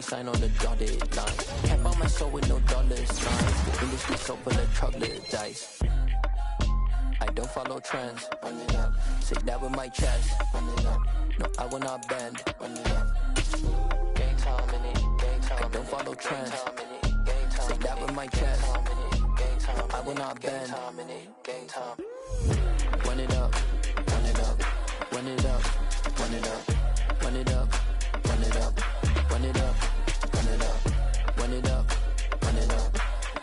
sign on the dotted line. Can't buy my soul with no dollar signs. The industry so full of troglodytes. I don't follow trends. Run it up. Say that with my chest. Run it up. No, I will not bend. Run it up. Gang time in it. Gang time. I don't follow trends. Say that with my chest. No, I will not bend. Gang time. Run it up. Run it up. Run it up. Run it up. Run it up. Run it up. Run it up. Run it up. Run it up. Run it up.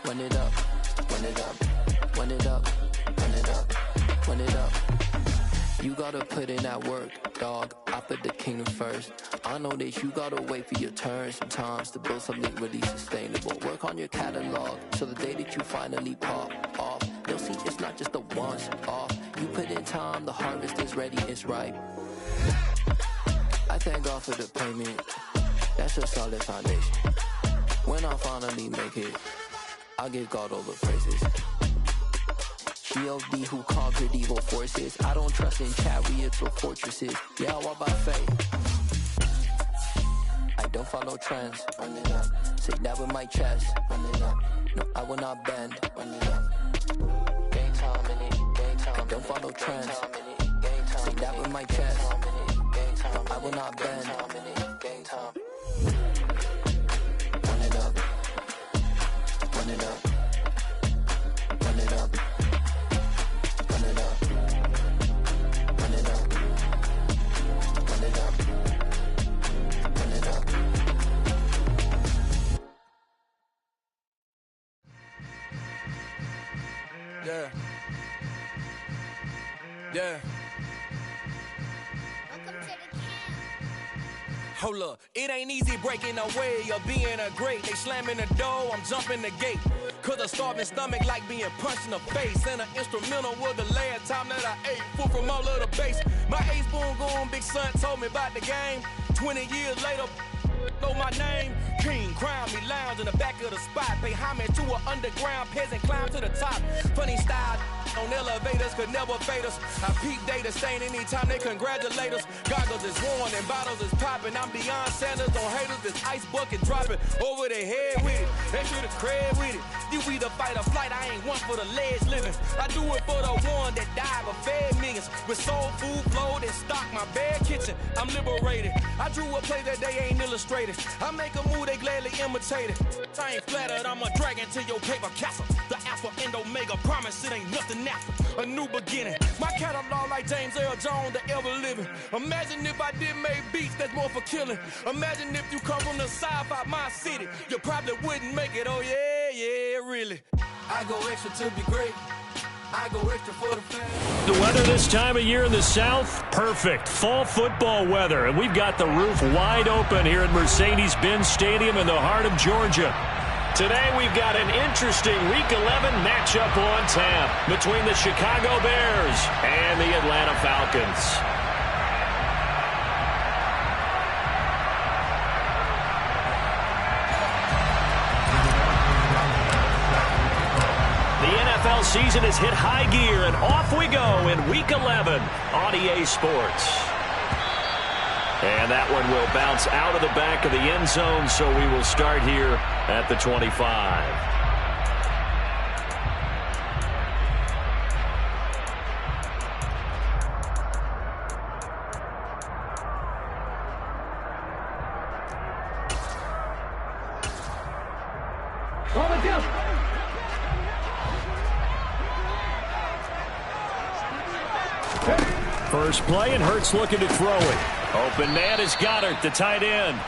Run it up. Run it up. Run it up. Run it up. Run it up. You gotta put in that work, dog. I put the kingdom first. I know that you gotta wait for your turn sometimes to build something really sustainable. Work on your catalog so the day that you finally pop off, they'll see it's not just a once off. You put in time, the harvest is ready, it's ripe. I thank God for the payment. That's a solid foundation. When I finally make it, I give God all the praises. G.O.D. who conquered evil forces. I don't trust in chariots or fortresses. Yeah, I walk by faith. I don't follow trends. Run it up. Say that with my chest. Run it up. No, I will not bend. Run it up. Gang time in it. Gang time. I don't follow trends. Say that with my chest. No, I will not bend. Gang time. Run it up. Run it up. Run it up. Run it up. Run it up. Run it up. Run it up. Yeah. Yeah. Hold up, it ain't easy breaking away or being a great. They slamming the door, I'm jumping the gate. Cause a starving stomach like being punched in the face. And an instrumental was the last time that I ate food from all of the base. My ace boom goon, big son told me about the game. 20 years later, know my name. King, crown me, lounge in the back of the spot. Pay homage to an underground peasant, climb to the top. Funny style on elevators could never fade us. I peep data stain anytime they congratulate us. Goggles is worn and bottles is popping. I'm beyond Sanders on haters. This ice bucket dropping over their head with it. They should have cred with it. You either fight or flight. I ain't one for the ledge living. I do it for the one that died but fed millions. With soul food flowed and stock my bad kitchen. I'm liberated. I drew a play that they ain't illustrated. I make a move they gladly imitate it. I ain't flattered. I'm a dragon to your paper castle. The alpha and omega promise it ain't nothing after. A new beginning. My catalog like James Earl Jones, the ever living. Imagine if I did make beats that's more for killing. Imagine if you come from the south out my city. You probably wouldn't make it. Oh yeah, yeah, really. I go extra to be great. I go extra for the fans. The weather this time of year in the South, perfect. Fall football weather. And we've got the roof wide open here at Mercedes-Benz Stadium in the heart of Georgia. Today we've got an interesting Week 11 matchup on tap between the Chicago Bears and the Atlanta Falcons. The NFL season has hit high gear, and off we go in Week 11 on EA Sports. And that one will bounce out of the back of the end zone, so we will start here at the 25. First play, and Hurts looking to throw it. Open man is Goddard, the tight end.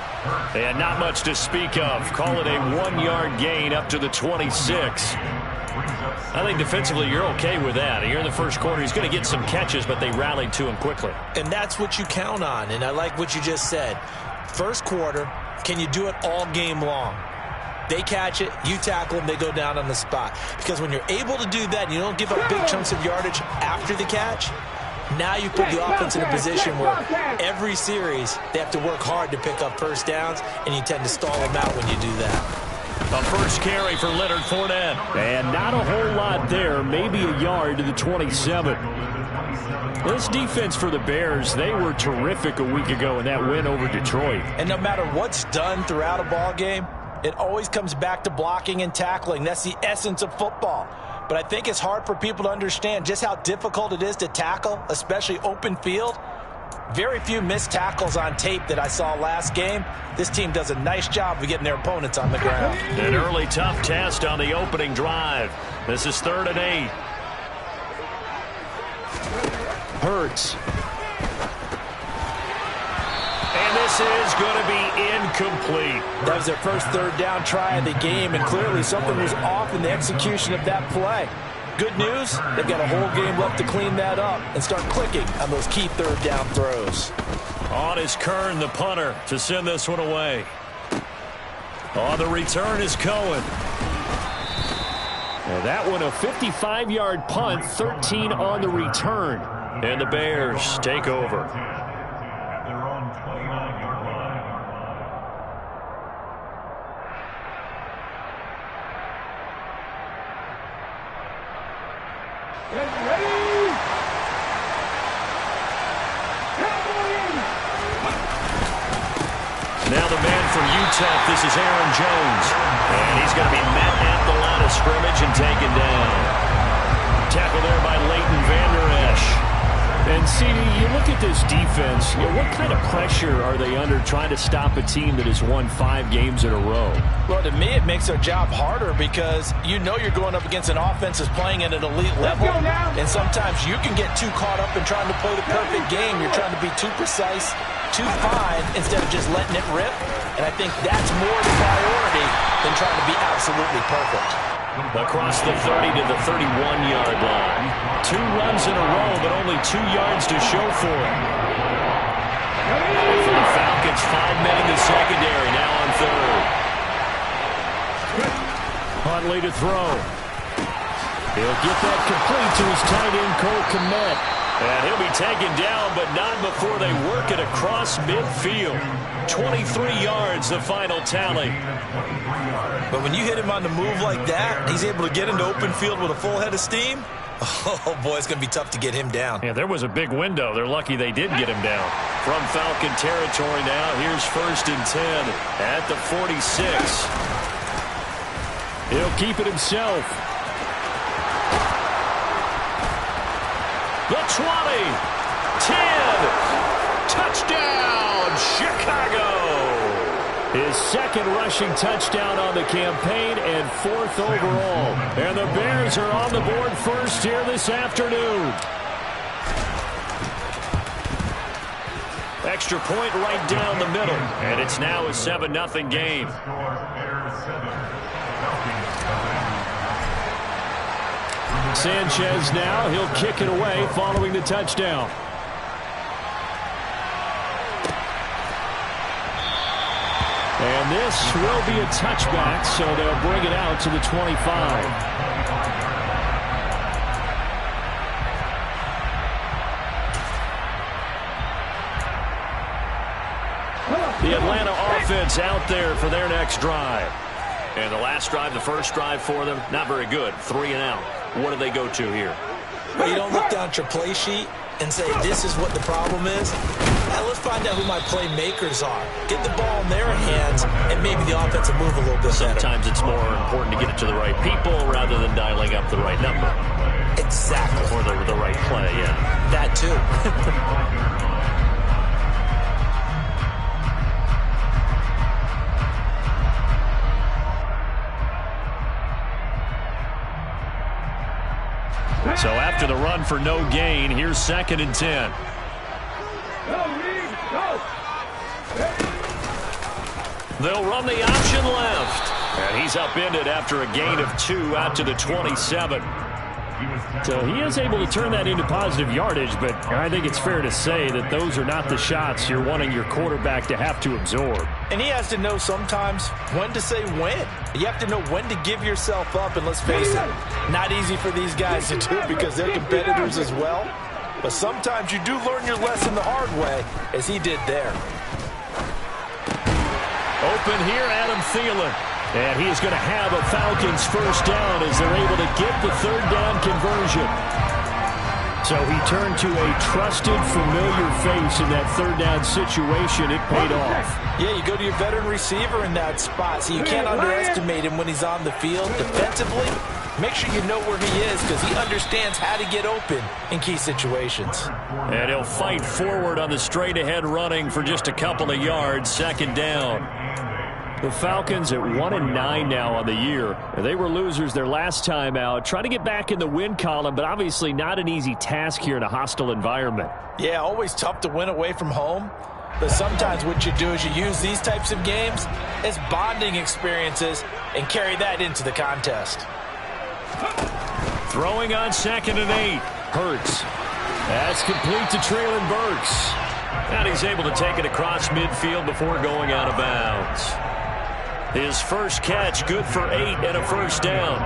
And not much to speak of. Call it a 1-yard gain up to the 26. I think defensively you're okay with that. Here in the first quarter, he's going to get some catches, but they rallied to him quickly. And that's what you count on, and I like what you just said. First quarter, can you do it all game long? They catch it, you tackle them, they go down on the spot. Because when you're able to do that and you don't give up big chunks of yardage after the catch, now you put the offense in a position where every series they have to work hard to pick up first downs, and you tend to stall them out when you do that. A first carry for Leonard Fournette. And not a whole lot there, maybe a yard to the 27. This defense for the Bears, they were terrific a week ago in that win over Detroit. And no matter what's done throughout a ball game, it always comes back to blocking and tackling. That's the essence of football. But I think it's hard for people to understand just how difficult it is to tackle, especially open field. Very few missed tackles on tape that I saw last game. This team does a nice job of getting their opponents on the ground. An early tough test on the opening drive. This is 3rd and 8. Hurts. And this is going to be incomplete. That was their first 3rd down try of the game, and clearly something was off in the execution of that play. Good news, they've got a whole game left to clean that up and start clicking on those key 3rd down throws. On is Kern, the punter, to send this one away. On the return is Cohen. And that one a 55-yard punt, 13 on the return. And the Bears take over. Now the man from UTEP, this is Aaron Jones. And he's going to be met at the line of scrimmage and taken down. Tackle there by Leighton Vander Esch. And, CD, you look at this defense, what kind of pressure are they under trying to stop a team that has won 5 games in a row? Well, to me, it makes their job harder because you know you're going up against an offense that's playing at an elite level. And sometimes you can get too caught up in trying to play the perfect game. You're trying to be too precise, too fine, instead of just letting it rip. And I think that's more the priority than trying to be absolutely perfect. Across the 30 to the 31-yard line. 2 runs in a row, but only 2 yards to show for it. And for the Falcons, 5 men in the secondary, now on 3rd. Huntley to throw. He'll get that complete to his tight end, Cole Kmet. And he'll be taken down, but not before they work it across midfield. 23 yards, the final tally. But when you hit him on the move like that, he's able to get into open field with a full head of steam. Oh, boy, it's going to be tough to get him down. Yeah, there was a big window. They're lucky they did get him down. From Falcon territory now, here's 1st and 10 at the 46. He'll keep it himself. The 20, 10, touchdown, Chicago. His 2nd rushing touchdown on the campaign and 4th overall. And the Bears are on the board first here this afternoon. Extra point right down the middle. And it's now a 7-0 game. Sanchez now, he'll kick it away following the touchdown. And this will be a touchback, so they'll bring it out to the 25. The Atlanta offense out there for their next drive. And the last drive, the first drive for them, not very good. 3 and out. What do they go to here? Well, you don't look down at your play sheet and say, this is what the problem is. Now let's find out who my playmakers are. Get the ball in their hands, and maybe the offense will move a little bit Sometimes better. It's more important to get it to the right people rather than dialing up the right number. Exactly. Or the right play, yeah. That too. So after the run for no gain, here's 2nd and 10. They'll run the option left. And he's upended after a gain of 2 out to the 27. So he is able to turn that into positive yardage, but I think it's fair to say that those are not the shots you're wanting your quarterback to have to absorb. And he has to know sometimes when to say when. You have to know when to give yourself up, and let's face it, not easy for these guys to do because they're competitors as well. But sometimes you do learn your lesson the hard way, as he did there. Open here, Adam Thielen. And he is going to have a Falcons first down as they're able to get the third down conversion. So he turned to a trusted, familiar face in that third down situation. It paid off. Yeah, you go to your veteran receiver in that spot, so you can't underestimate him when he's on the field. Defensively, make sure you know where he is because he understands how to get open in key situations. And he'll fight forward on the straight-ahead running for just a couple of yards. Second down. The Falcons at 1-9 now on the year. They were losers their last time out. Trying to get back in the win column, but obviously not an easy task here in a hostile environment. Yeah, always tough to win away from home. But sometimes what you do is you use these types of games as bonding experiences and carry that into the contest. Throwing on 2nd and 8. Hurts. That's complete to Traylon Burks. And he's able to take it across midfield before going out of bounds. His first catch, good for 8 and a first down.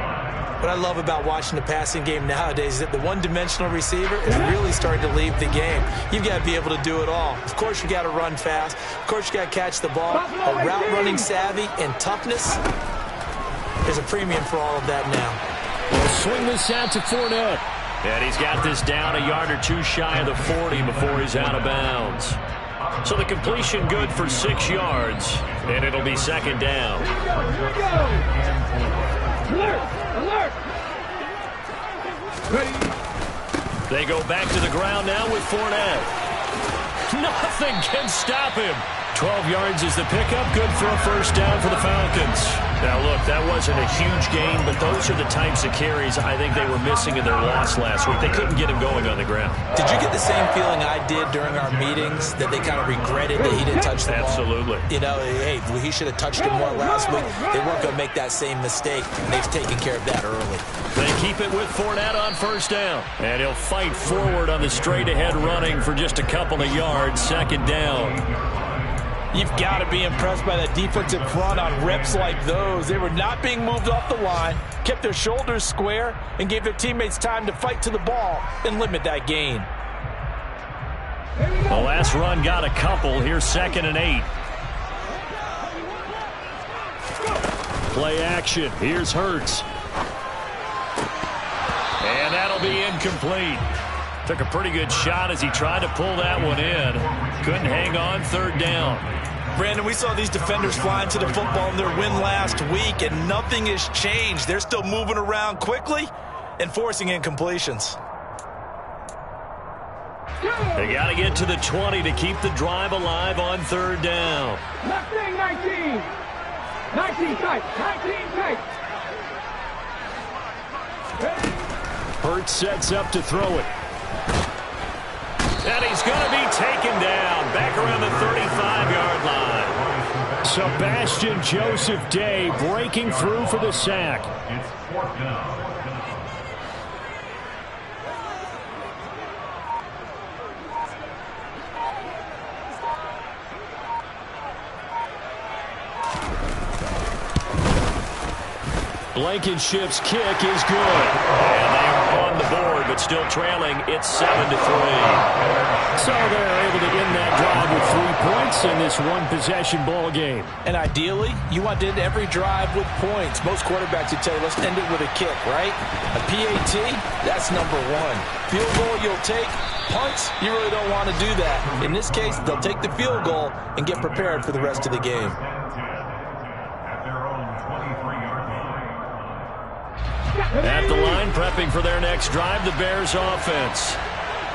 What I love about watching the passing game nowadays is that the one-dimensional receiver is really starting to leave the game. You've got to be able to do it all. Of course, you got to run fast. Of course, you got to catch the ball. But route running savvy and toughness, there's a premium for all of that now. We'll swing this out to Fournette. And he's got this down a yard or two shy of the 40 before he's out of bounds. So the completion good for 6 yards, and it'll be second down. Here we go. Alert! Alert! Ready? They go back to the ground now with Fournette. Nothing can stop him. 12 yards is the pickup, good for a first down for the Falcons. Now, look, that wasn't a huge gain, but those are the types of carries I think they were missing in their loss last week. They couldn't get him going on the ground. Did you get the same feeling I did during our meetings, that they kind of regretted that he didn't touch the ball? Absolutely. You know, hey, he should have touched him more last week. They weren't going to make that same mistake, and they've taken care of that early. They keep it with Fournette on first down. And he'll fight forward on the straight-ahead running for just a couple of yards, second down. You've got to be impressed by that defensive front on reps like those. They were not being moved off the line, kept their shoulders square, and gave their teammates time to fight to the ball and limit that gain. The last run got a couple. Here's 2nd and 8. Play action. Here's Hurts. And that'll be incomplete. Took a pretty good shot as he tried to pull that one in. Couldn't hang on, third down. Brandon, we saw these defenders flying to the football in their win last week, and nothing has changed. They're still moving around quickly and forcing incompletions. They got to get to the 20 to keep the drive alive on third down. Left wing 19. 19 tight. 19 tight. Hurts sets up to throw it. And he's going to be taken down back around the 35-yard line. Sebastian Joseph Day breaking through for the sack. It's 4th down. Blankenship's kick is good. And they are on the board, but still trailing. It's 7-3. So they're able to end that drive with 3 points in this one-possession ball game. And ideally, you want to end every drive with points. Most quarterbacks would tell you, let's end it with a kick, right? A PAT, that's number 1. Field goal you'll take. Punts, you really don't want to do that. In this case, they'll take the field goal and get prepared for the rest of the game. At the line, prepping for their next drive, the Bears offense.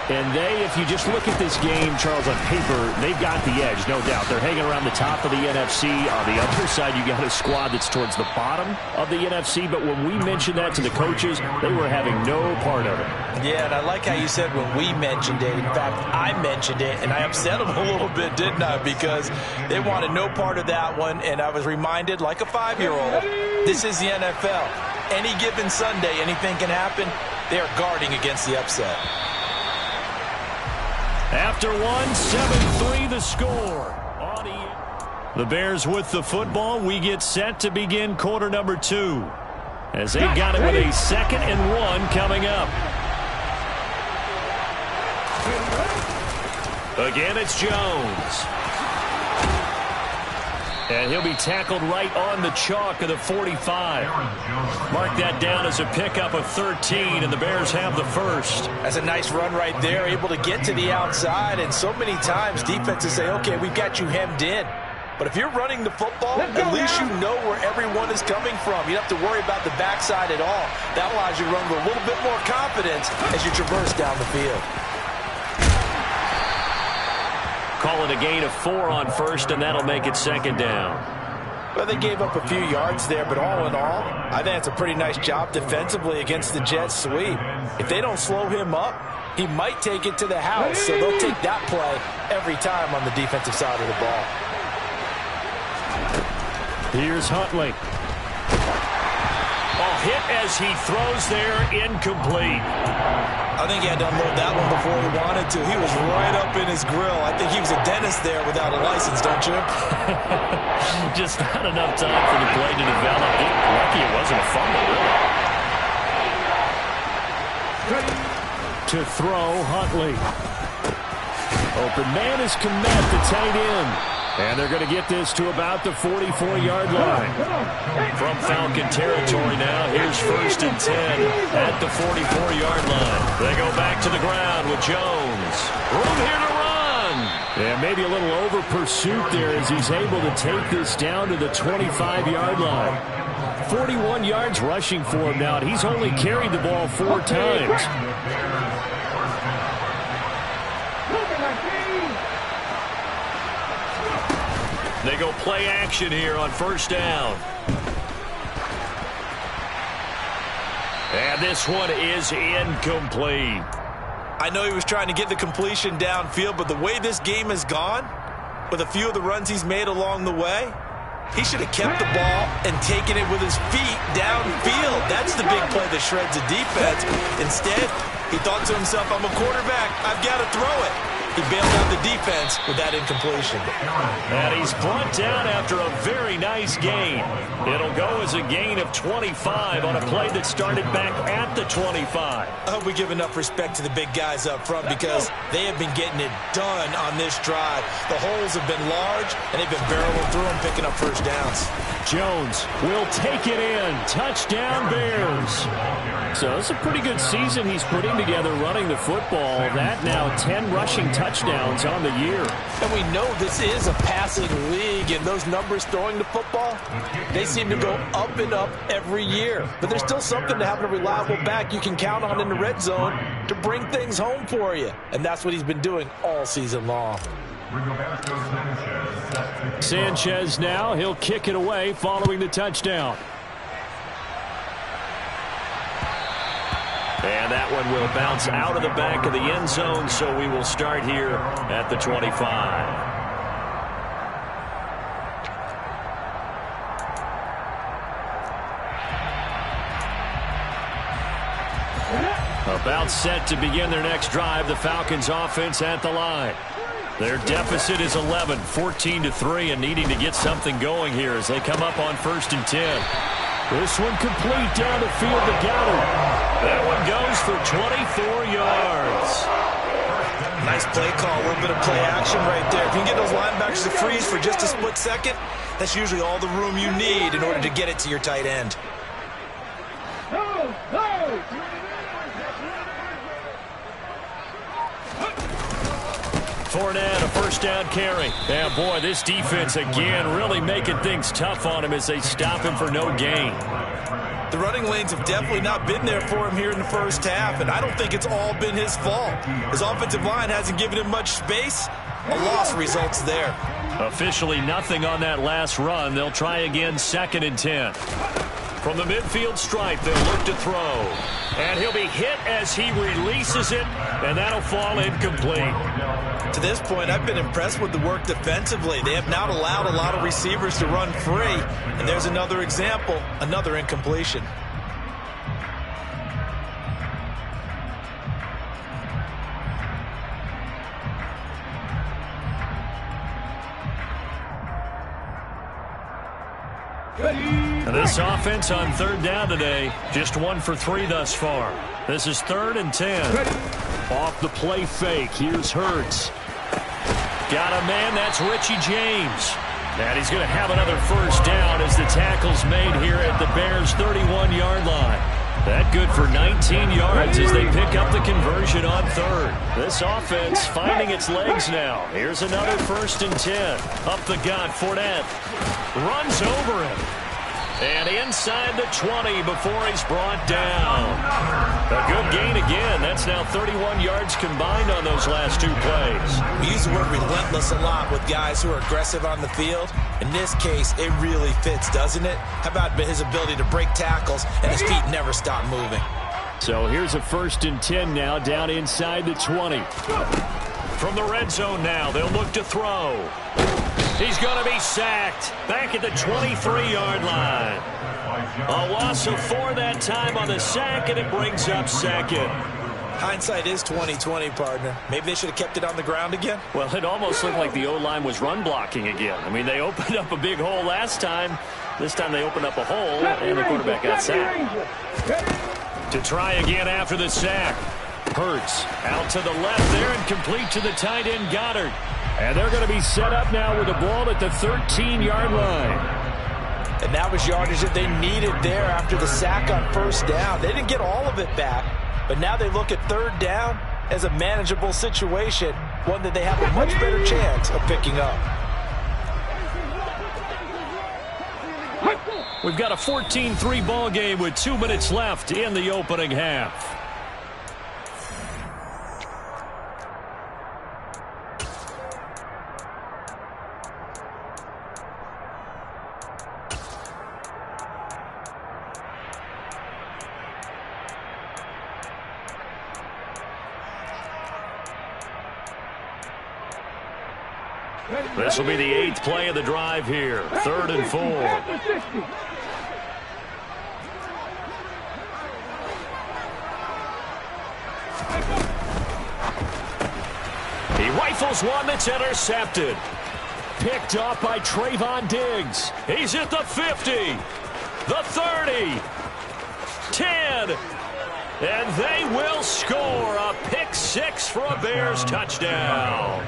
And if you just look at this game, Charles, on paper, they've got the edge, no doubt. They're hanging around the top of the NFC. On the other side, you got a squad that's towards the bottom of the NFC. But when we mentioned that to the coaches, they were having no part of it. Yeah, and I like how you said when we mentioned it. In fact, I mentioned it, and I upset them a little bit, didn't I? Because they wanted no part of that one, and I was reminded, like a 5-year-old, this is the NFL. Any given Sunday, anything can happen. They are guarding against the upset. After 7-3 the score. The Bears with the football. We get set to begin quarter number 2. As they've got it with a 2nd and 1 coming up. Again, it's Jones. And he'll be tackled right on the chalk of the 45. Mark that down as a pickup of 13, and the Bears have the first. That's a nice run right there, able to get to the outside. And so many times defenses say, okay, we've got you hemmed in. But if you're running the football, at least you know where everyone is coming from. You don't have to worry about the backside at all. That allows you to run with a little bit more confidence as you traverse down the field. Call it a gain of 4 on first, and that'll make it second down. Well, they gave up a few yards there, but all in all, I think it's a pretty nice job defensively against the Jets sweep. If they don't slow him up, he might take it to the house, so they'll take that play every time on the defensive side of the ball. Here's Huntley. Oh, hit as he throws there, incomplete. I think he had to unload that one before he wanted to. He was right up in his grill. I think he was a dentist there without a license, don't you? Just not enough time for the play to develop. Lucky it wasn't a fumble, really. To throw, Huntley. Open man is Kmet, the tight end. And they're going to get this to about the 44-yard line. From Falcon territory now, here's 1st and 10 at the 44-yard line. They go back to the ground with Jones. Room here to run. And maybe a little over pursuit there as he's able to take this down to the 25-yard line. 41 yards rushing for him now, and he's only carried the ball 4 times. They go play action here on 1st down. And this one is incomplete. I know he was trying to get the completion downfield, but the way this game has gone, with a few of the runs he's made along the way, he should have kept the ball and taken it with his feet downfield. That's the big play that shreds the defense. Instead, he thought to himself, I'm a quarterback. I've got to throw it. He bailed out the defense with that incompletion. And he's brought down after a very nice gain. It'll go as a gain of 25 on a play that started back at the 25. I hope we give enough respect to the big guys up front because they have been getting it done on this drive. The holes have been large, and they've been barreling through them, picking up 1st downs. Jones will take it in. Touchdown, Bears. So it's a pretty good season he's putting together running the football. That now 10 rushing touchdowns on the year. And we know this is a passing league, and those numbers throwing the football, they seem to go up and up every year. But there's still something to having a reliable back you can count on in the red zone to bring things home for you. And that's what he's been doing all season long. Sanchez now, he'll kick it away following the touchdown. And that one will bounce out of the back of the end zone, so we will start here at the 25. About set to begin their next drive, the Falcons offense at the line. Their deficit is 11, 14-3, and needing to get something going here as they come up on 1st and 10. This one complete down the field to Goddard. That one goes for 24 yards. Nice play call, a little bit of play action right there. If you can get those linebackers to freeze for just a split second, that's usually all the room you need in order to get it to your tight end. Fournette, a 1st down carry. And boy, this defense again really making things tough on him as they stop him for no gain. The running lanes have definitely not been there for him here in the 1st half, and I don't think it's all been his fault. His offensive line hasn't given him much space. A loss results there. Officially nothing on that last run. They'll try again 2nd and 10. From the midfield stripe, they'll look to throw. And he'll be hit as he releases it, and that'll fall incomplete. To this point, I've been impressed with the work defensively. They have not allowed a lot of receivers to run free. And there's another example, another incompletion. This offense on 3rd down today, just 1 for 3 thus far. This is 3rd and 10. Off the play fake, here's Hurts. Got a man, that's Richie James. And he's going to have another first down as the tackle's made here at the Bears' 31-yard line. That good for 19 yards as they pick up the conversion on third. This offense finding its legs now. Here's another 1st and 10. Up the gut, Fournette runs over him. And inside the 20 before he's brought down. A good gain again. That's now 31 yards combined on those last 2 plays. We use the word relentless a lot with guys who are aggressive on the field. In this case, it really fits, doesn't it? How about his ability to break tackles and his feet never stop moving? So here's a 1st and 10 now down inside the 20. From the red zone now, they'll look to throw. He's going to be sacked back at the 23-yard line. A loss of 4 that time on the sack, and it brings up 2nd. Hindsight is 20/20, partner. Maybe they should have kept it on the ground again. Well, it almost looked like the O-line was run blocking again. I mean, they opened up a big hole last time. This time they opened up a hole, and the quarterback got sacked. To try again after the sack. Hurts out to the left there and complete to the tight end Goddard. And they're going to be set up now with the ball at the 13-yard line. And that was yardage that they needed there after the sack on 1st down. They didn't get all of it back, but now they look at 3rd down as a manageable situation, one that they have a much better chance of picking up. We've got a 14-3 ball game with 2 minutes left in the opening half. This will be the 8th play of the drive here. 3rd and 4. He rifles one that's intercepted. Picked up by Trayvon Diggs. He's at the 50, the 30, 10, and they will score a pick 6 for a Bears touchdown.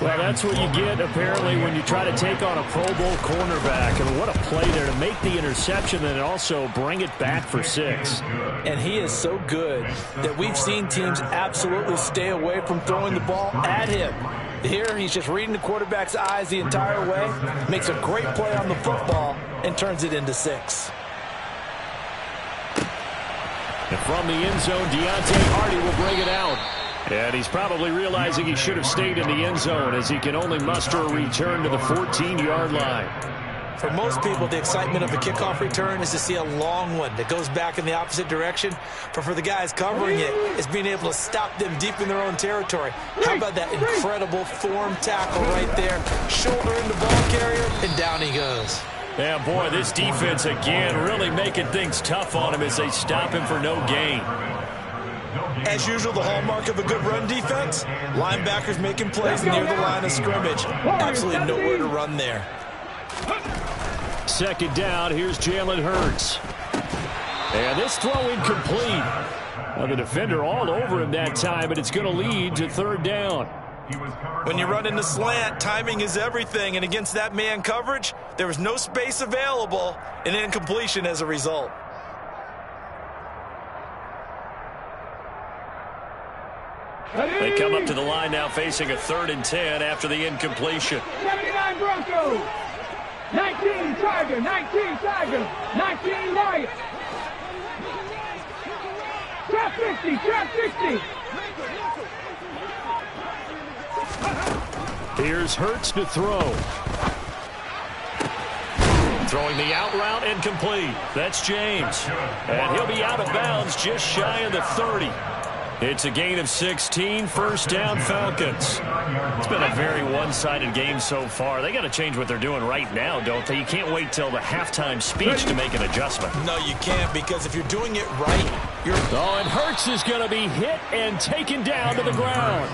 Well, that's what you get, apparently, when you try to take on a Pro Bowl cornerback. I mean, what a play there to make the interception and also bring it back for 6. And he is so good that we've seen teams absolutely stay away from throwing the ball at him. Here, he's just reading the quarterback's eyes the entire way, makes a great play on the football, and turns it into 6. And from the end zone, Deontay Hardy will bring it out. And he's probably realizing he should have stayed in the end zone as he can only muster a return to the 14-yard line. For most people, the excitement of the kickoff return is to see a long one that goes back in the opposite direction. But for the guys covering it, it's being able to stop them deep in their own territory. How about that incredible form tackle right there? Shoulder into ball carrier, and down he goes. Yeah, boy, this defense again really making things tough on him as they stop him for no gain. As usual, the hallmark of a good run defense, linebackers making plays near the line of scrimmage. Absolutely nowhere to run there. 2nd down, here's Jalen Hurts. And this throw incomplete. Now the defender all over him that time, but it's going to lead to 3rd down. When you run in the slant, timing is everything, and against that man coverage, there was no space available, and incompletion as a result. They come up to the line now facing a 3rd and 10 after the incompletion. 79 Broncos, 19 Tiger, 19 Tiger, 19 Lions. Trap 50, trap 50. Here's Hurts to throw. Throwing the out route incomplete. That's James. And he'll be out of bounds just shy of the 30. It's a gain of 16, 1st down Falcons. It's been a very one-sided game so far. They got to change what they're doing right now, don't they? You can't wait till the halftime speech to make an adjustment. No, you can't, because if you're doing it right, you're... Oh, and Hurts is going to be hit and taken down to the ground.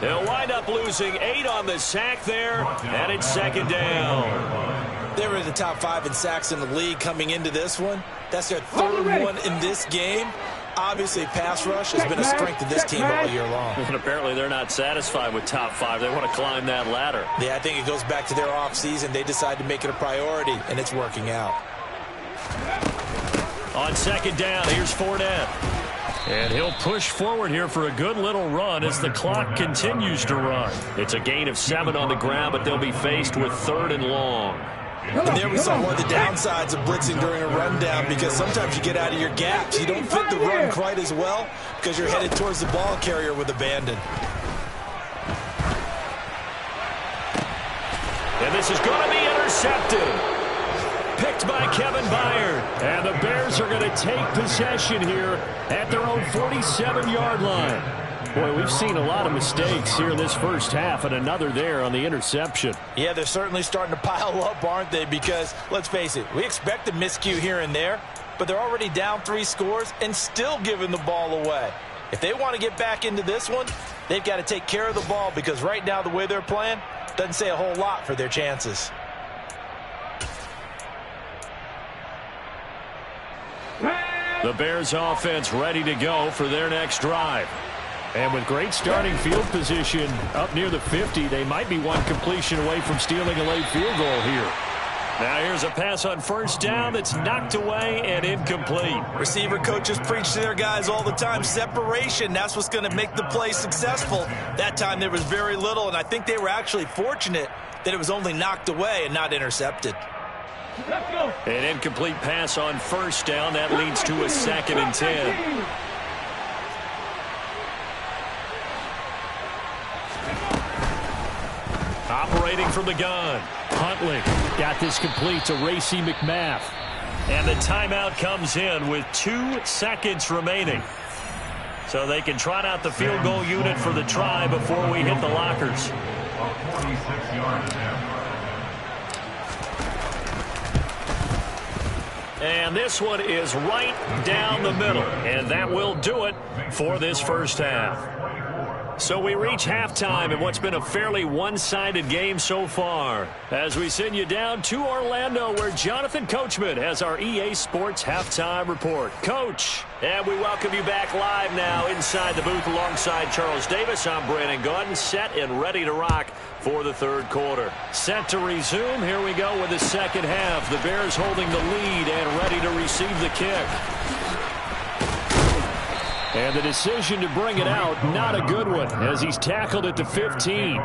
They'll wind up losing 8 on the sack there, and it's 2nd down. They were in the top 5 in sacks in the league coming into this one. That's their 3rd one in this game. Obviously, pass rush has been a strength of this team all year long. And apparently they're not satisfied with top 5. They want to climb that ladder. Yeah, I think it goes back to their offseason. They decided to make it a priority, and it's working out. On second down, here's Fournette. And he'll push forward here for a good little run as the clock continues to run. It's a gain of 7 on the ground, but they'll be faced with 3rd and long. And there we saw one of the downsides of blitzing during a rundown, because sometimes you get out of your gaps. You don't fit the run quite as well because you're headed towards the ball carrier with abandon. And this is going to be intercepted. Picked by Kevin Byard. And the Bears are going to take possession here at their own 47-yard line. Boy, we've seen a lot of mistakes here in this first half, and another there on the interception. Yeah, they're certainly starting to pile up, aren't they? Because, let's face it, we expect a miscue here and there, but they're already down 3 scores and still giving the ball away. If they want to get back into this one, they've got to take care of the ball, because right now the way they're playing doesn't say a whole lot for their chances. The Bears offense ready to go for their next drive. And with great starting field position up near the 50, they might be one completion away from stealing a late field goal here. Now here's a pass on first down that's knocked away and incomplete. Receiver coaches preach to their guys all the time. Separation, that's what's going to make the play successful. That time there was very little, and I think they were actually fortunate that it was only knocked away and not intercepted. An incomplete pass on first down. That leads to a 2nd and 10. Operating from the gun. Huntley got this complete to Racey McMath. And the timeout comes in with 2 seconds remaining. So they can trot out the field goal unit for the try before we hit the lockers. And this one is right down the middle. And that will do it for this first half. So we reach halftime in what's been a fairly one-sided game so far, as we send you down to Orlando, where Jonathan Coachman has our EA Sports Halftime Report. Coach, and we welcome you back live now inside the booth alongside Charles Davis. I'm Brandon Gaudin, set and ready to rock for the 3rd quarter. Set to resume. Here we go with the second half. The Bears holding the lead and ready to receive the kick. And the decision to bring it out, not a good one, as he's tackled at the 15.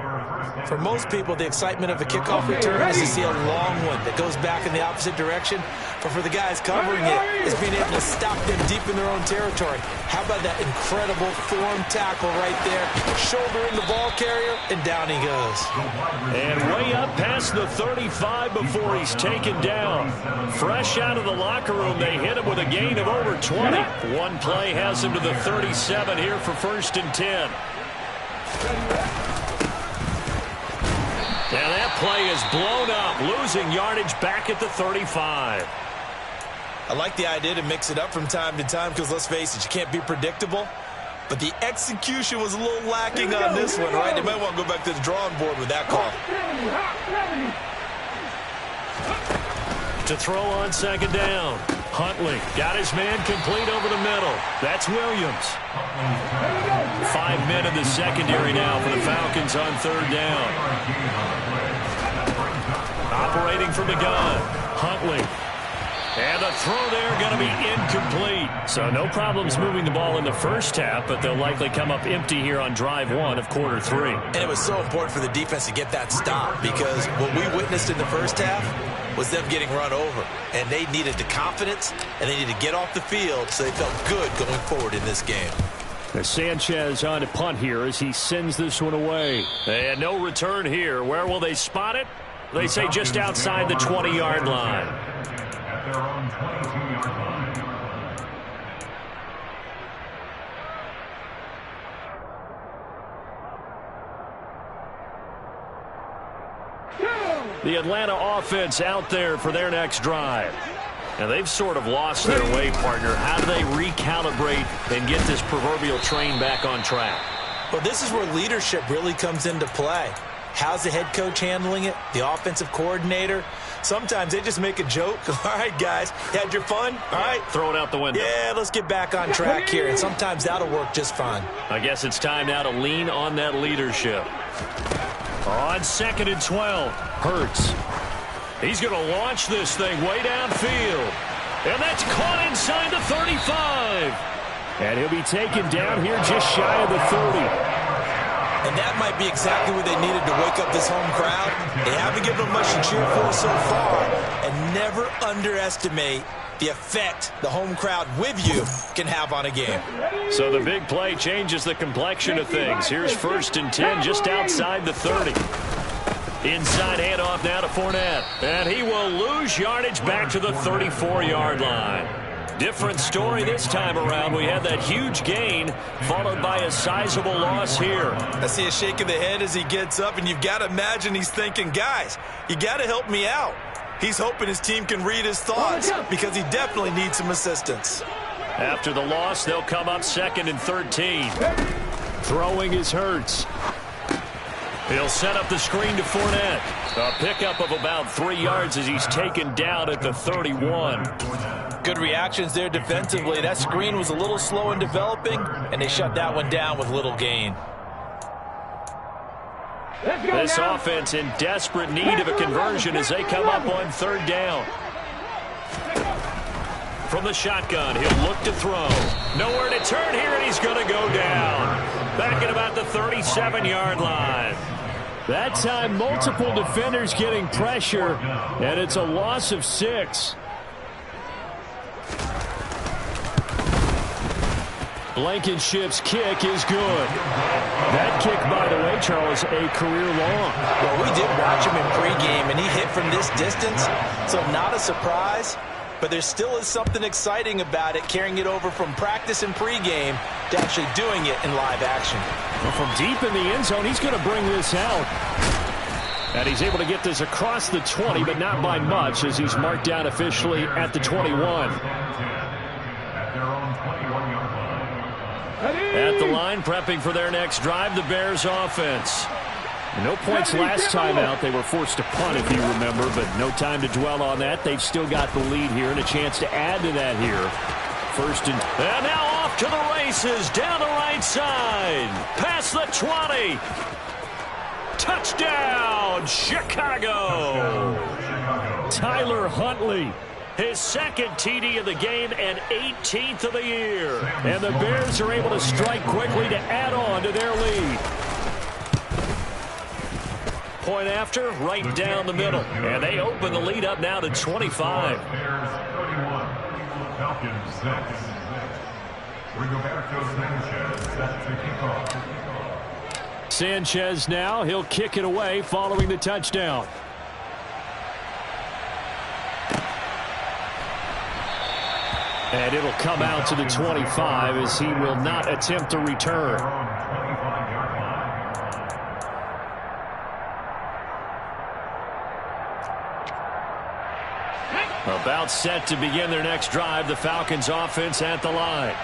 For most people, the excitement of a kickoff return is to see a long one that goes back in the opposite direction. But for the guys covering it, is being able to stop them deep in their own territory. How about that incredible form tackle right there? Shouldering the ball carrier, and down he goes. And way up past the 35 before he's taken down. Fresh out of the locker room, they hit him with a gain of over 20. One play has him to the 37 here for 1st and 10. And that play is blown up, losing yardage back at the 35. I like the idea to mix it up from time to time because, let's face it, you can't be predictable. But the execution was a little lacking on this one, right? They might want to go back to the drawing board with that call. To throw on second down. Huntley got his man complete over the middle. That's Williams. 5 men in the secondary now for the Falcons on 3rd down. Operating from the gun. Huntley. And the throw there going to be incomplete. So no problems moving the ball in the first half, but they'll likely come up empty here on drive 1 of quarter 3. And it was so important for the defense to get that stop, because what we witnessed in the first half was them getting run over. And they needed the confidence, and they needed to get off the field so they felt good going forward in this game. Sanchez on a punt here as he sends this one away. And no return here. Where will they spot it? They say just outside the 20-yard line. At their own 22-yard line. The Atlanta offense out there for their next drive. And they've sort of lost their way, partner. How do they recalibrate and get this proverbial train back on track? Well, this is where leadership really comes into play. How's the head coach handling it? The offensive coordinator? Sometimes they just make a joke. All right, guys, had your fun? All right. Throw it out the window. Yeah, let's get back on track here, and sometimes that'll work just fine. I guess it's time now to lean on that leadership. On 2nd and 12, Hurts. He's going to launch this thing way downfield. And that's caught inside the 35. And he'll be taken down here just shy of the 30. And that might be exactly what they needed to wake up this home crowd. They haven't given them much to cheer for so far. And never underestimate the effect the home crowd with you can have on a game. So the big play changes the complexion of things. Here's 1st and 10 just outside the 30. Inside handoff now to Fournette. And he will lose yardage back to the 34-yard line. Different story this time around. We had that huge gain followed by a sizable loss here. I see a shake of the head as he gets up, and you've got to imagine he's thinking, guys, you got to help me out. He's hoping his team can read his thoughts because he definitely needs some assistance. After the loss, they'll come up 2nd and 13. Throwing is Hurts. He'll set up the screen to Fournette. A pickup of about 3 yards as he's taken down at the 31. Good reactions there defensively. That screen was a little slow in developing, and they shut that one down with little gain. This offense in desperate need of a conversion as they come up on 3rd down. From the shotgun, he'll look to throw. Nowhere to turn here, and he's going to go down. Back at about the 37-yard line. That time, multiple defenders getting pressure, and it's a loss of 6. Blankenship's kick is good. That kick, by the way, Charles, a career long. Well, we did watch him in pregame, and he hit from this distance, so not a surprise. But there still is something exciting about it, carrying it over from practice and pregame to actually doing it in live action. Well, from deep in the end zone, he's going to bring this out. And he's able to get this across the 20, but not by much, as he's marked down officially at the 21. At the line, prepping for their next drive, the Bears offense. No points last time out. They were forced to punt, if you remember, but no time to dwell on that. They've still got the lead here and a chance to add to that here. 1st and now off to the races, down the right side, past the 20. Touchdown, Chicago. Tyler Huntley. His 2nd TD of the game and 18th of the year. And the Bears are able to strike quickly to add on to their lead. Point after, right down the middle. And they open the lead up now to 25. Sanchez now, he'll kick it away following the touchdown. And it'll come out to the 25 as he will not attempt to return. About set to begin their next drive, the Falcons offense at the line.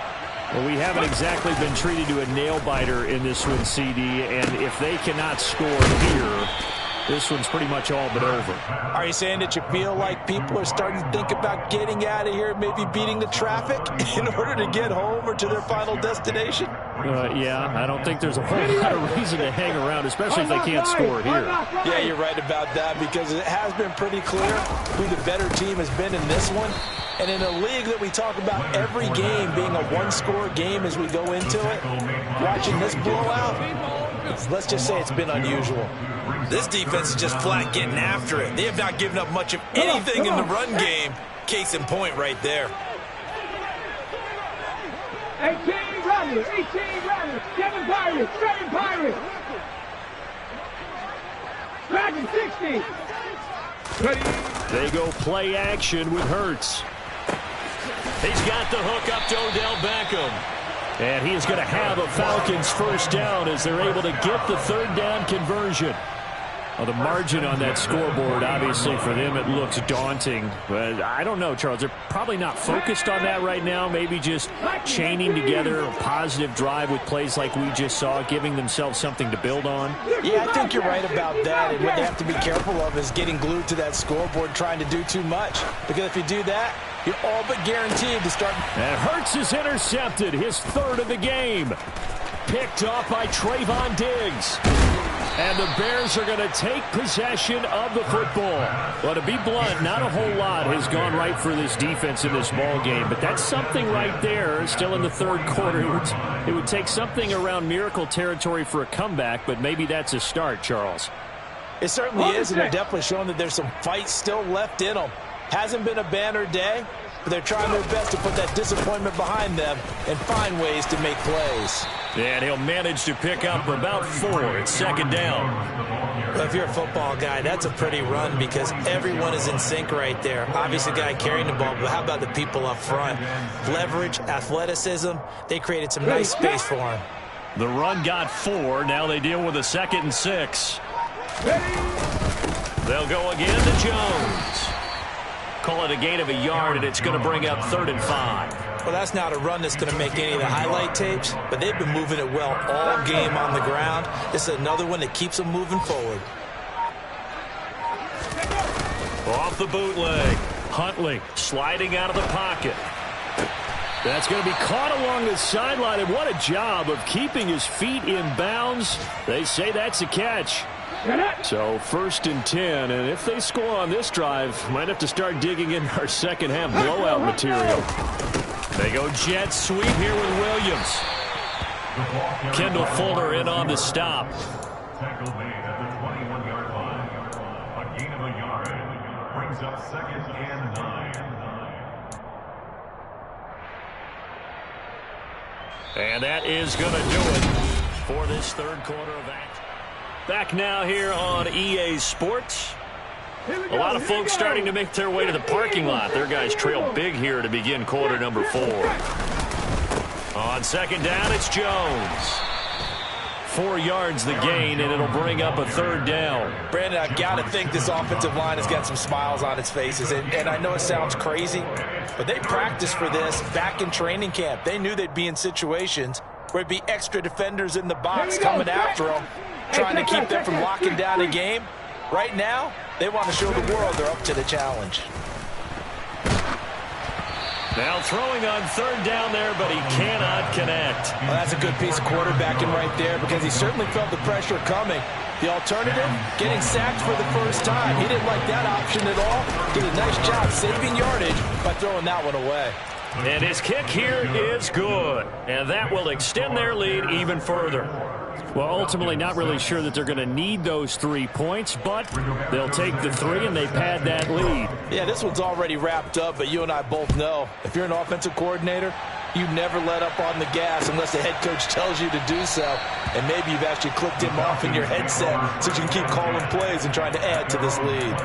Well, we haven't exactly been treated to a nail-biter in this one, CD, and if they cannot score here, this one's pretty much all but over. Are you saying that you feel like people are starting to think about getting out of here, maybe beating the traffic in order to get home or to their final desdestination? Yeah, I don't think there's a whole lot of reason to hang around, especially if they can't score here. Yeah, you're right about that, because it has been pretty clear who the better team has been in this one. And in a league that we talk about every game being a one-score game as we go into it, watching this blowout, let's just say it's been unusual. This defense is just flat getting after it. They have not given up much of anything in the run game. Case in point right there. 18 runners, 7 Pirates, 7 Pirates. Dragon 60. They go play action with Hurts. He's got the hook up to Odell Beckham. And he is going to have a Falcons first down as they're able to get the 3rd down conversion. Well, the margin on that scoreboard, obviously, for them, it looks daunting. But I don't know, Charles. They're probably not focused on that right now. Maybe just chaining together a positive drive with plays like we just saw, giving themselves something to build on. Yeah, I think you're right about that. And what they have to be careful of is getting glued to that scoreboard, trying to do too much. Because if you do that, you're all but guaranteed to start. And Hurts is intercepted, his third of the game. Picked off by Trayvon Diggs. And the Bears are going to take possession of the football. Well, to be blunt, not a whole lot has gone right for this defense in this ball game, but that's something right there. Still in the third quarter, it would take something around miracle territory for a comeback, but maybe that's a start, Charles. It certainly is, and they're definitely showing that there's some fight still left in them. Hasn't been a banner day, but they're trying their best to put that disappointment behind them and find ways to make plays. And he'll manage to pick up about 4. It's second down. Well, if you're a football guy, that's a pretty run because everyone is in sync right there. Obviously, the guy carrying the ball, but how about the people up front? Leverage, athleticism, they created some nice space for him. The run got 4. Now they deal with a 2nd and 6. They'll go again to Jones. Call it a gain of a yard, and it's going to bring up 3rd and 5. Well, that's not a run that's going to make any of the highlight tapes, but they've been moving it well all game on the ground. This is another one that keeps them moving forward. Off the bootleg. Huntley sliding out of the pocket. That's going to be caught along the sideline, and what a job of keeping his feet in bounds. They say that's a catch. So 1st and 10, and if they score on this drive, might have to start digging in our second half blowout material. They go jet sweep here with Williams. Kendall Fuller in on the stop. Tackle made at the 21-yard line. A gain of a yard brings up 2nd and 9. And that is going to do it for this third quarter of action. Back now here on EA Sports. A lot of folks starting to make their way to the parking lot. Their guys trail big here to begin quarter number 4. On second down, it's Jones. 4 yards the gain, and it'll bring up a 3rd down. Brandon, I've got to think this offensive line has got some smiles on its faces. And I know it sounds crazy, but they practiced for this back in training camp. They knew they'd be in situations where it'd be extra defenders in the box coming after them, trying to keep them from locking down a game. Right now, they want to show the world they're up to the challenge. Now throwing on 3rd down there, but he cannot connect. Well, that's a good piece of quarterbacking right there because he certainly felt the pressure coming. The alternative, getting sacked for the first time. He didn't like that option at all. Did a nice job saving yardage by throwing that one away. And his kick here is good. And that will extend their lead even further. Well, ultimately not really sure that they're going to need those 3 points, but they'll take the 3 and they pad that lead. Yeah, this one's already wrapped up, but you and I both know if you're an offensive coordinator, you never let up on the gas unless the head coach tells you to do so. And maybe you've actually clicked him off in your headset so you can keep calling plays and trying to add to this lead.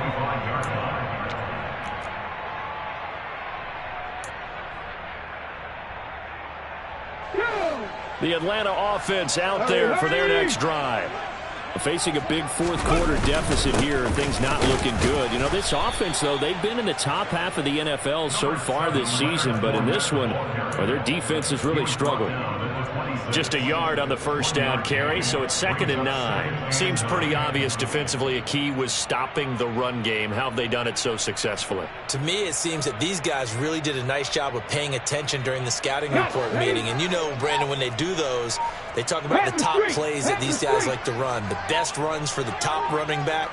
The Atlanta offense out there for their next drive. Facing a big fourth quarter deficit here, things not looking good. You know, this offense, though, they've been in the top half of the NFL so far this season, but in this one, their defense has really struggled. Just a yard on the first down carry, so it's 2nd and 9. Seems pretty obvious defensively a key was stopping the run game. How have they done it so successfully? To me, it seems that these guys really did a nice job of paying attention during the scouting report meeting. And you know, Brandon, when they do those, they talk about the top plays that these guys like to run. The best runs for the top running back.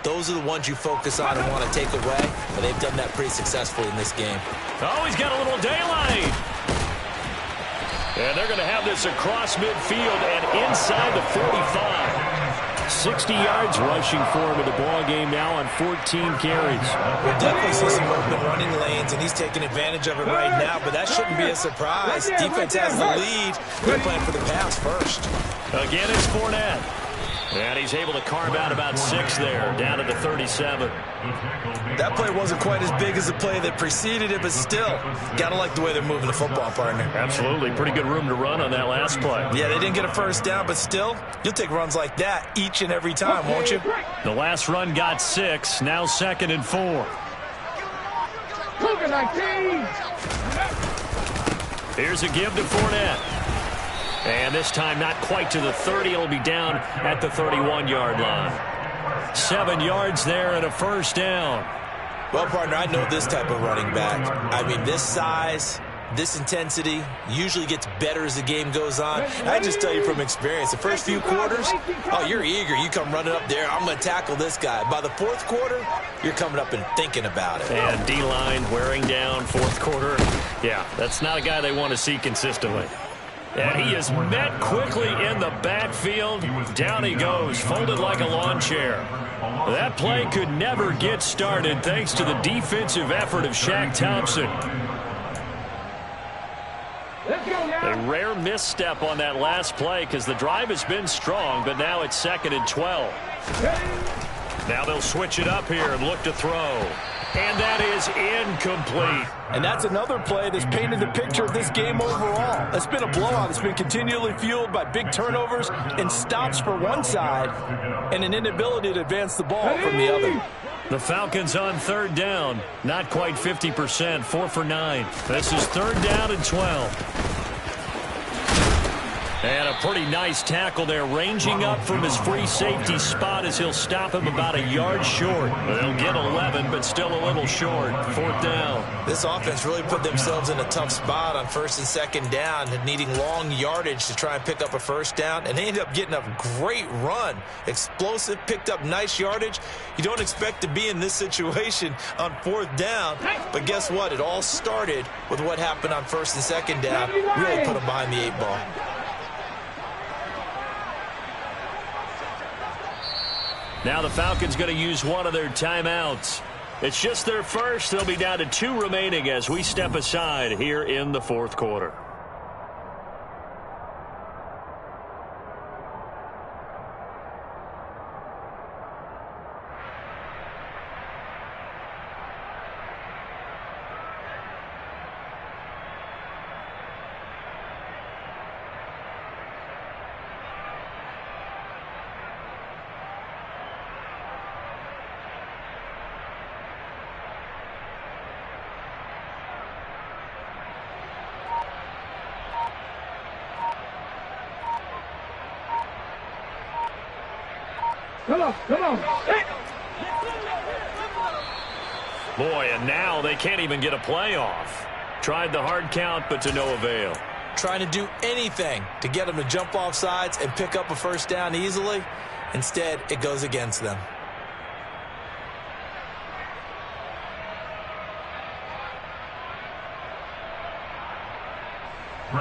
Those are the ones you focus on and want to take away. And they've done that pretty successfully in this game. Oh, he's got a little daylight. And they're going to have this across midfield and inside the 45. 60 yards rushing for him in the ball game now on 14 carries. We'll definitely see some open running lanes, and he's taking advantage of it right now, but that shouldn't be a surprise. Defense has the lead. They're playing for the pass first. Again, it's Fournette. And he's able to carve out about 6 there, down to the 37. That play wasn't quite as big as the play that preceded it, but still, got to like the way they're moving the football, partner. Absolutely. Pretty good room to run on that last play. Yeah, they didn't get a first down, but still, you'll take runs like that each and every time, won't you? The last run got 6, now 2nd and 4. Here's a give to Fournette. And this time not quite to the 30. It'll be down at the 31-yard line. 7 yards there and a first down. Well, partner, I know this type of running back. I mean, this size, this intensity usually gets better as the game goes on. And I just tell you from experience, the first few quarters, oh, you're eager. You come running up there, I'm going to tackle this guy. By the fourth quarter, you're coming up and thinking about it. And D-line wearing down fourth quarter. Yeah, that's not a guy they want to see consistently. And he is met quickly in the backfield. Down he goes, folded like a lawn chair. That play could never get started thanks to the defensive effort of Shaq Thompson. A rare misstep on that last play because the drive has been strong, but now it's 2nd and 12. Now they'll switch it up here and look to throw. And that is incomplete. And that's another play that's painted the picture of this game overall. It's been a blowout. It's been continually fueled by big turnovers and stops for one side and an inability to advance the ball from the other. The Falcons on 3rd down. Not quite 50%, 4 for 9. This is 3rd down and 12. And a pretty nice tackle there, ranging up from his free safety spot as he'll stop him about a yard short. They'll get 11, but still a little short. 4th down. This offense really put themselves in a tough spot on 1st and 2nd down, needing long yardage to try and pick up a first down, and they ended up getting a great run. Explosive, picked up nice yardage. You don't expect to be in this situation on 4th down, but guess what? It all started with what happened on 1st and 2nd down. Really put them behind the 8 ball. Now the Falcons going to use one of their timeouts. It's just their first. They'll be down to 2 remaining as we step aside here in the 4th quarter. Come on. Boy, and now they can't even get a play off. Tried the hard count, but to no avail. Trying to do anything to get them to jump off sides and pick up a first down easily. Instead, it goes against them.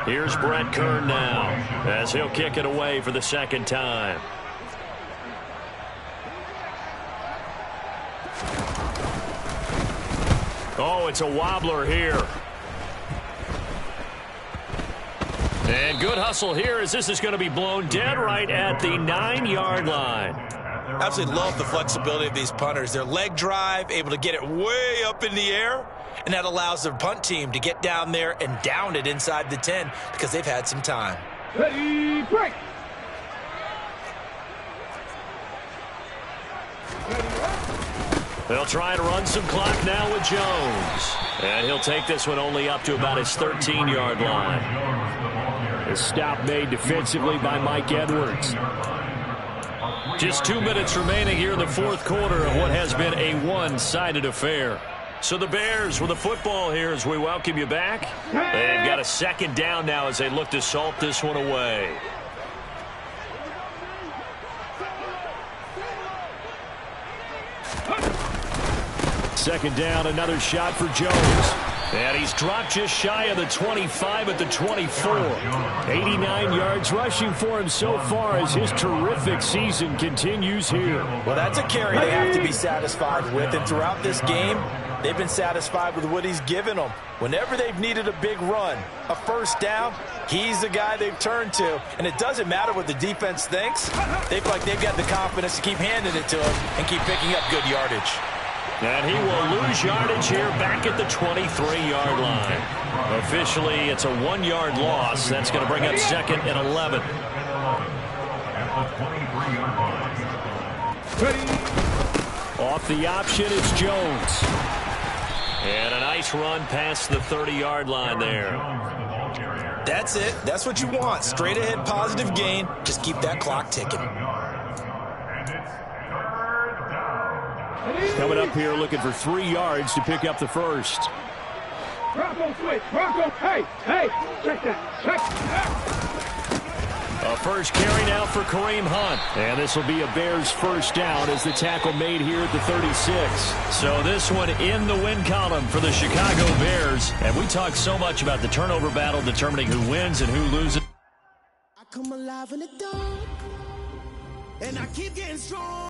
Here's Brett Kern now as he'll kick it away for the 2nd time. Oh, it's a wobbler here. And good hustle here as this is going to be blown dead right at the 9-yard line. Absolutely love the flexibility of these punters. Their leg drive, able to get it way up in the air, and that allows their punt team to get down there and down it inside the 10 because they've had some time. Ready, break. They'll try to run some clock now with Jones. And he'll take this one only up to about his 13-yard line. A stop made defensively by Mike Edwards. Just 2 minutes remaining here in the 4th quarter of what has been a one-sided affair. So the Bears with the football here as we welcome you back. They've got a 2nd down now as they look to salt this one away. Second down, another shot for Jones. And he's dropped just shy of the 25 at the 24. 89 yards rushing for him so far as his terrific season continues here. Well, that's a carry they have to be satisfied with. And throughout this game, They've been satisfied with what he's given them. Whenever they've needed a big run, a first down, he's the guy they've turned to. And it doesn't matter what the defense thinks. They feel like they've got the confidence to keep handing it to him and keep picking up good yardage. And he will lose yardage here back at the 23-yard line. Officially, it's a 1-yard loss. That's going to bring up 2nd and 11. Off the option, it's Jones. And a nice run past the 30-yard line there. That's it. That's what you want. Straight ahead, positive gain. Just keep that clock ticking. Coming up here looking for 3 yards to pick up the first. Bronco switch. Bronco. Hey. Check that. Check that. A first carry now for Kareem Hunt. And this will be a Bears first down as the tackle made here at the 36. So this one in the win column for the Chicago Bears. And we talk so much about the turnover battle determining who wins and who loses. I come alive in the dark, and I keep getting strong.